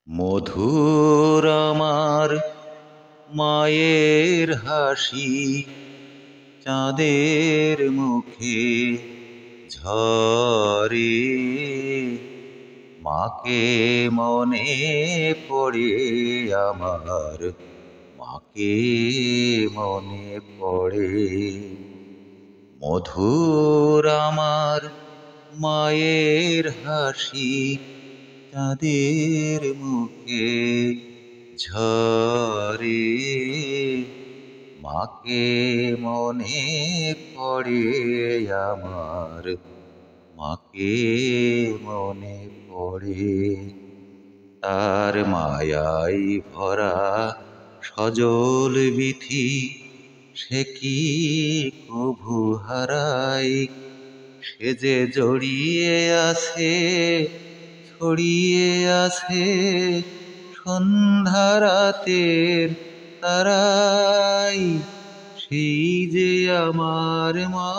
মধুর আমার মায়ের হাসি, চাঁদের মুখে ঝরে। মাকে মনে পড়ে আমার, মাকে মনে পড়ে। মধুর আমার মায়ের হাসি, চাঁদের মুখে ঝরে। মাকে মনে পড়ে আমার, মাকে মনে পড়ে। তার মায়াই ভরা সজল বিথি, সে কি কভু হারায়। সে যে জড়িয়ে আছে, ছড়িয়ে আছে সন্ধ্যা রাতের তারাই। সেই যে আমার মা,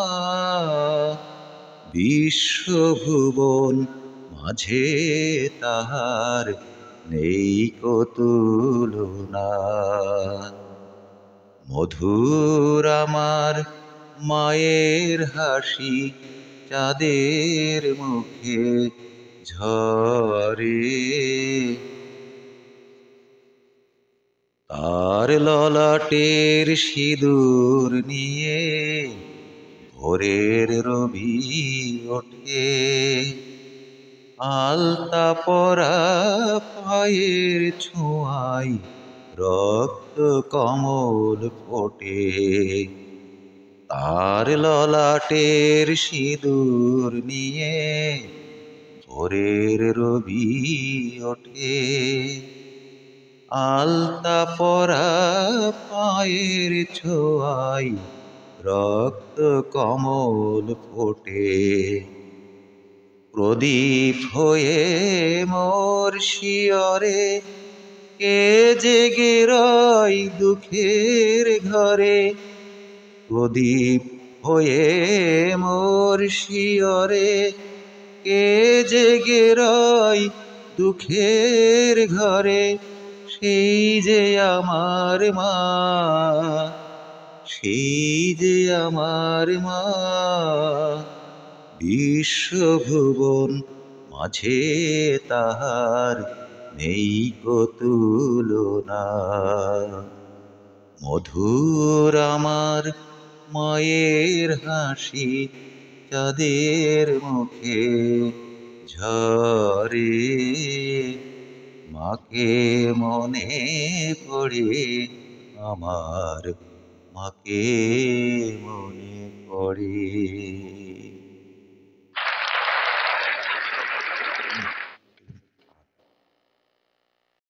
বিশ্বভুবন মাঝে তাহার নেই কো তুলনা। মধুর আমার মায়ের হাসি, চাঁদের মুখে ঝরে। তার ললাটের সিঁদুর নিয়ে ভোরের রবি ওঠে। আলতা পরা পায়ের ছোঁয়ায় রক্ত কমল ফোটে। তার ললাটের সিঁদুর নিয়ে ভোরের রবি ওঠে। আলতা পরা পায়ের ছোঁয়ায় রক্ত কমল ফোটে। প্রদীপ হয়ে মোর শিয়রে কে জেগে রয় দুঃখের ঘরে। প্রদীপ হয়ে মোর শিয়রে কে জেগে রয় দুঃখের ঘরে। সেই যে আমার মা, সেই যে আমার মা, বিশ্বভুবন মাঝে তাহার নেই কো তুলনা। মধুর আমার মায়ের হাসি, চাঁদের মুখে ঝরে। মাকে মনে পড়ে আমার, মাকে মনে পড়ে।